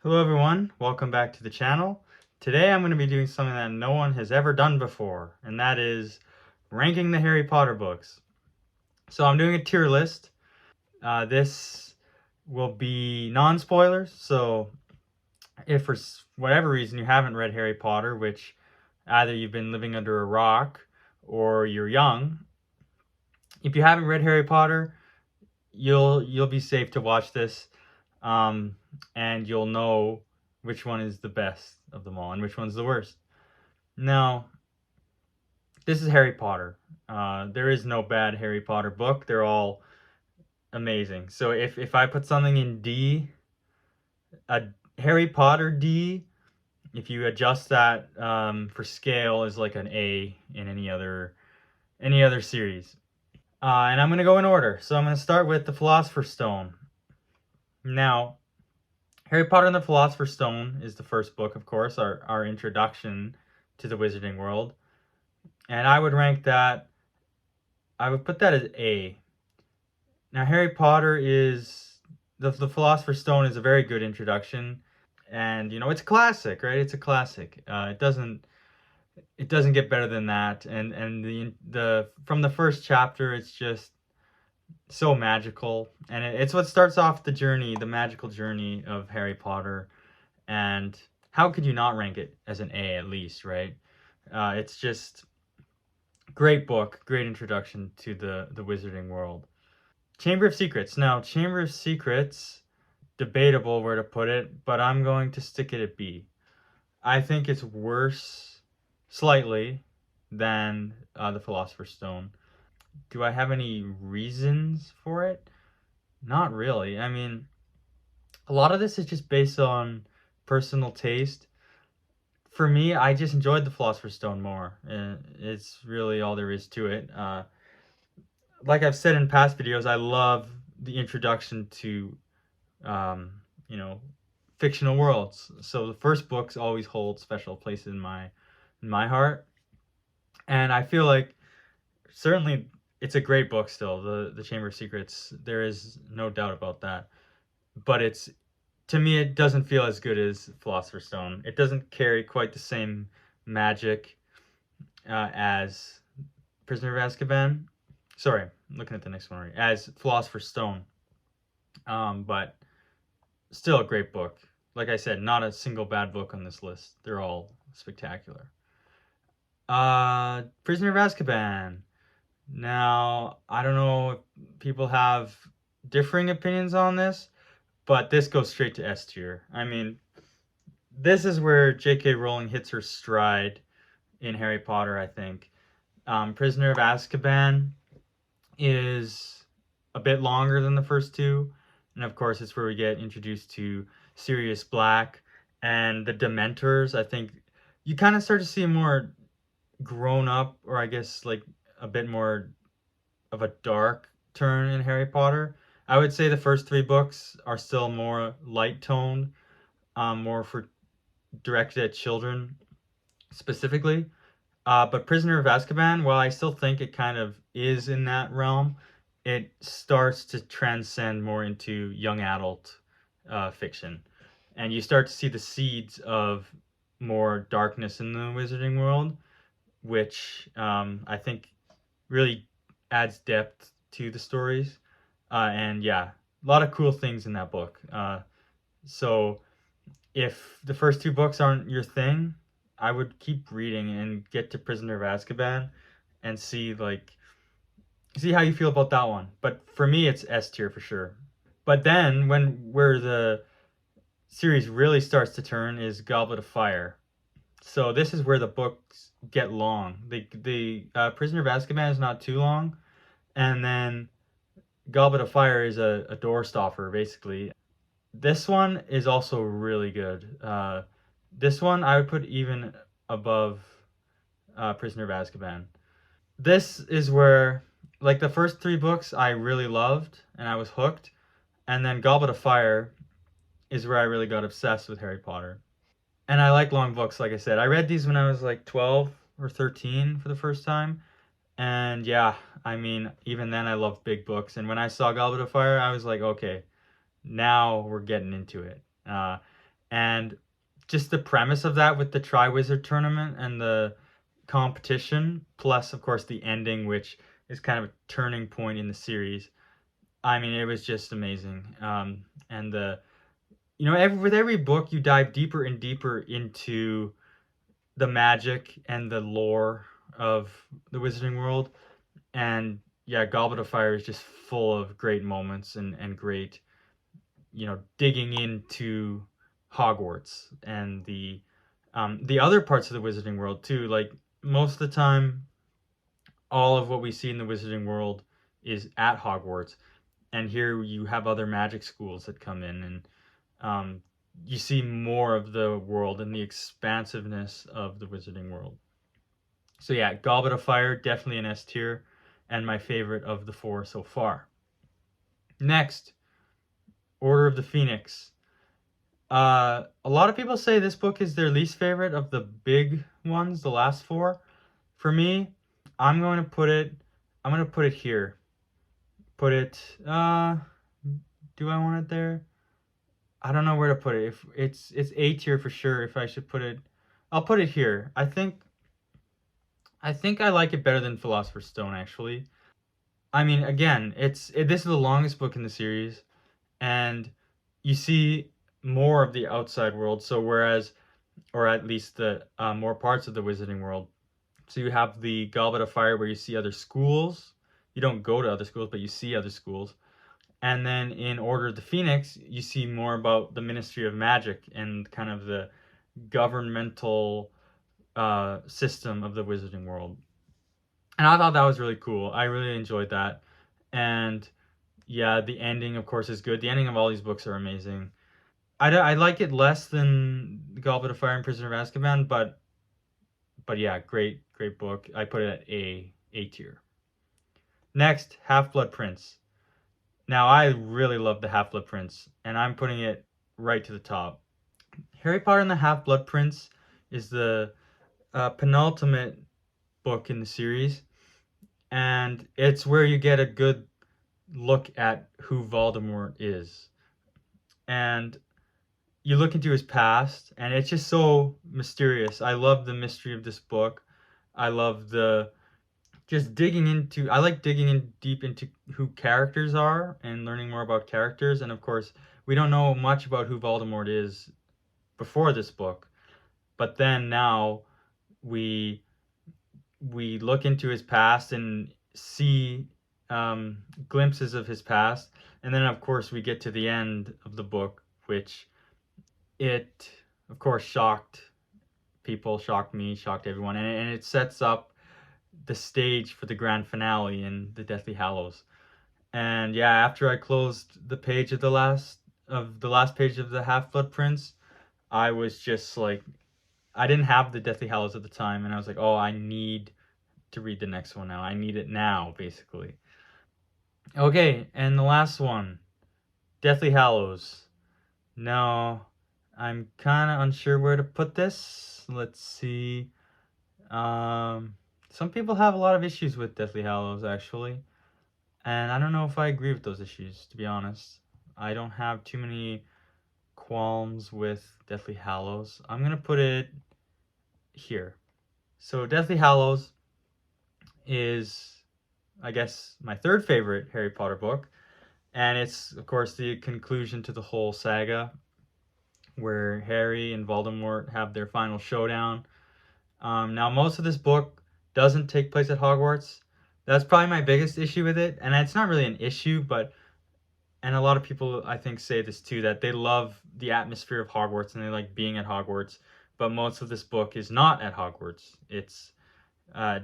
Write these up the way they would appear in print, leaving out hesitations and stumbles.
Hello everyone, welcome back to the channel. Today I'm going to be doing something that no one has ever done before, and that is ranking the Harry Potter books. So I'm doing a tier list. This will be non-spoilers, so if for whatever reason you haven't read Harry Potter, which either you've been living under a rock or you're young, if you haven't read Harry Potter, you'll be safe to watch this, um, and you'll know which one is the best of them all and which one's the worst. Now, this is Harry Potter. There is no bad Harry Potter book. They're all amazing. So if I put something in D, a Harry Potter D, if you adjust that for scale, is like an A in any other series. And I'm gonna go in order. So I'm gonna start with the Philosopher's Stone. Now, Harry Potter and the Philosopher's Stone is the first book, of course, our introduction to the wizarding world. And I would put that as A. Now, Harry Potter is, the Philosopher's Stone is a very good introduction. And, it's a classic, right? It's a classic. It doesn't get better than that. And from the first chapter, it's just so magical. And it's what starts off the magical journey of Harry Potter. And how could you not rank it as an A at least, right? It's just great book, great introduction to the wizarding world. Chamber of Secrets. Now, Chamber of Secrets, debatable where to put it, but I'm going to stick it at B. I think it's worse, slightly, than the Philosopher's Stone. Do I have any reasons for it? Not really. I mean, a lot of this is just based on personal taste. For me, I just enjoyed the Philosopher's Stone more. It's really all there is to it. Like I've said in past videos, I love the introduction to, um, you know, fictional worlds. So the first books always hold special places in my heart, and I feel like certainly it's a great book still. The Chamber of Secrets, there is no doubt about that. But to me, it doesn't feel as good as Philosopher's Stone. It doesn't carry quite the same magic as Prisoner of Azkaban. Sorry, I'm looking at the next one right. As Philosopher's Stone. But still a great book. Like I said, not a single bad book on this list. They're all spectacular. Prisoner of Azkaban. Now, I don't know if people have differing opinions on this, but this goes straight to S tier. I mean, this is where J.K. Rowling hits her stride in Harry Potter, I think. Prisoner of Azkaban is a bit longer than the first two, and of course, it's where we get introduced to Sirius Black and the Dementors. I think you kind of start to see more grown up, or I guess like a bit more of a dark turn in Harry Potter. I would say the first three books are still more light toned, more for directed at children specifically. But Prisoner of Azkaban, while I still think it kind of is in that realm, it starts to transcend more into young adult fiction. And you start to see the seeds of more darkness in the wizarding world, which I think really adds depth to the stories. And yeah, a lot of cool things in that book. So if the first two books aren't your thing, I would keep reading and get to Prisoner of Azkaban and see how you feel about that one. But for me, it's S tier for sure. But then where the series really starts to turn is Goblet of Fire. So this is where the books get long. The Prisoner of Azkaban is not too long, and then Goblet of Fire is a door stopper basically. This one is also really good. This one I would put even above Prisoner of Azkaban. This is where, like, the first three books I really loved and I was hooked, and then Goblet of Fire is where I really got obsessed with Harry Potter. And I like long books, like I said. I read these when I was like 12 or 13 for the first time. And yeah, I mean, even then I loved big books. And when I saw Goblet of Fire, I was like, okay, now we're getting into it. And just the premise of that with the Triwizard Tournament and the competition, plus, of course, the ending, which is kind of a turning point in the series. I mean, it was just amazing. And with every book, you dive deeper and deeper into the magic and the lore of the Wizarding World. And yeah, Goblet of Fire is just full of great moments and great, digging into Hogwarts and the other parts of the Wizarding World too. Like most of the time, all of what we see in the Wizarding World is at Hogwarts, and here you have other magic schools that come in, and um, you see more of the world and the expansiveness of the Wizarding World. So yeah, Goblet of Fire, definitely an S tier, and my favorite of the four so far. Next, Order of the Phoenix. A lot of people say this book is their least favorite of the big ones, the last four. For me, I'm going to put it. I'm going to put it here. Put it. Do I want it there? I don't know where to put it. If it's A tier for sure. If I should put it, I'll put it here. I think I like it better than Philosopher's Stone actually. I mean, again, this is the longest book in the series, and you see more of the outside world. So whereas, or at least the more parts of the Wizarding World. So you have the Goblet of Fire where you see other schools. You don't go to other schools, but you see other schools. And then in Order of the Phoenix, you see more about the Ministry of Magic and kind of the governmental system of the Wizarding World. And I thought that was really cool. I really enjoyed that. And yeah, the ending, of course, is good. The ending of all these books are amazing. I like it less than the Goblet of Fire and Prisoner of Azkaban, but yeah, great book. I put it at A tier. Next, Half Blood Prince. Now I really love the Half Blood Prince, and I'm putting it right to the top. Harry Potter and the Half Blood Prince is the penultimate book in the series, and it's where you get a good look at who Voldemort is. And you look into his past, and it's just so mysterious. I love the mystery of this book. I love the just digging into I like digging in deep into who characters are and learning more about characters. And of course, we don't know much about who Voldemort is before this book, but then now we we look into his past and see um, glimpses of his past, and then of course we get to the end of the book, which it of course shocked people, shocked me, shocked everyone, and it sets up the stage for the grand finale in the Deathly Hallows. And yeah, after I closed the last page of the Half Blood Prince, I was just like, I didn't have the Deathly Hallows at the time, and I was like, oh, I need to read the next one now. I need it now, basically. Okay, and the last one, Deathly Hallows. No, I'm kind of unsure where to put this. Let's see. Um, some people have a lot of issues with Deathly Hallows, actually. And I don't know if I agree with those issues, to be honest. I don't have too many qualms with Deathly Hallows. I'm going to put it here. So, Deathly Hallows is, I guess, my third favorite Harry Potter book. And it's, of course, the conclusion to the whole saga where Harry and Voldemort have their final showdown. Now, most of this book doesn't take place at Hogwarts. That's probably my biggest issue with it. And it's not really an issue, but and a lot of people I think say this too, that they love the atmosphere of Hogwarts and they like being at Hogwarts, but most of this book is not at Hogwarts. It's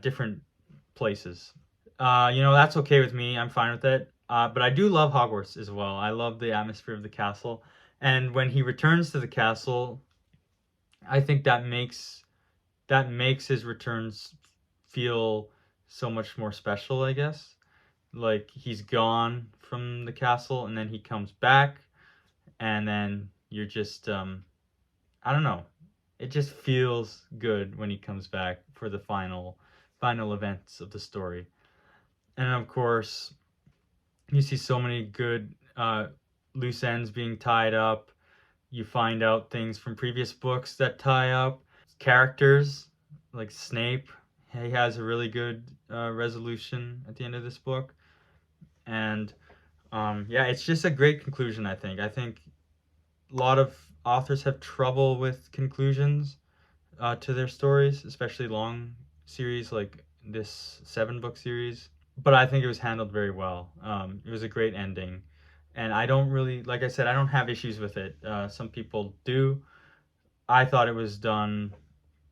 different places. That's okay with me. I'm fine with it. But I do love Hogwarts as well. I love the atmosphere of the castle, and when he returns to the castle, I think that makes his returns feel so much more special, I guess. Like he's gone from the castle and then he comes back, and then you're just I don't know. It just feels good when he comes back for the final events of the story. And of course, you see so many good loose ends being tied up. You find out things from previous books that tie up. Characters like Snape, he has a really good resolution at the end of this book. And yeah, it's just a great conclusion, I think. I think a lot of authors have trouble with conclusions to their stories, especially long series like this 7-book series. But I think it was handled very well. It was a great ending. And I don't really, like I said, I don't have issues with it. Some people do. I thought it was done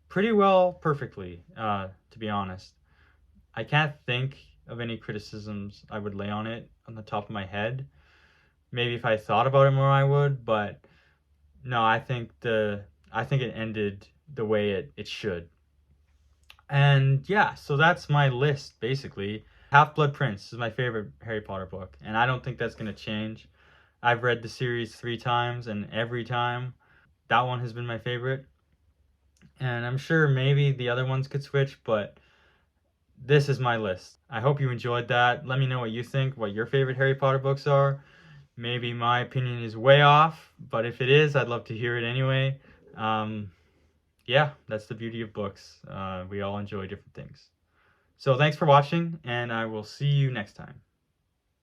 pretty well, perfectly, to be honest. I can't think of any criticisms I would lay on it on the top of my head. Maybe if I thought about it more, I would, but no, I think it ended the way it should. And yeah, so that's my list basically. Half-Blood Prince is my favorite Harry Potter book, and I don't think that's going to change. I've read the series 3 times, and every time that one has been my favorite. And I'm sure maybe the other ones could switch, but this is my list. I hope you enjoyed that. Let me know what you think, what your favorite Harry Potter books are. Maybe my opinion is way off, but if it is, I'd love to hear it anyway. Um, yeah, that's the beauty of books. We all enjoy different things. So thanks for watching, and I will see you next time.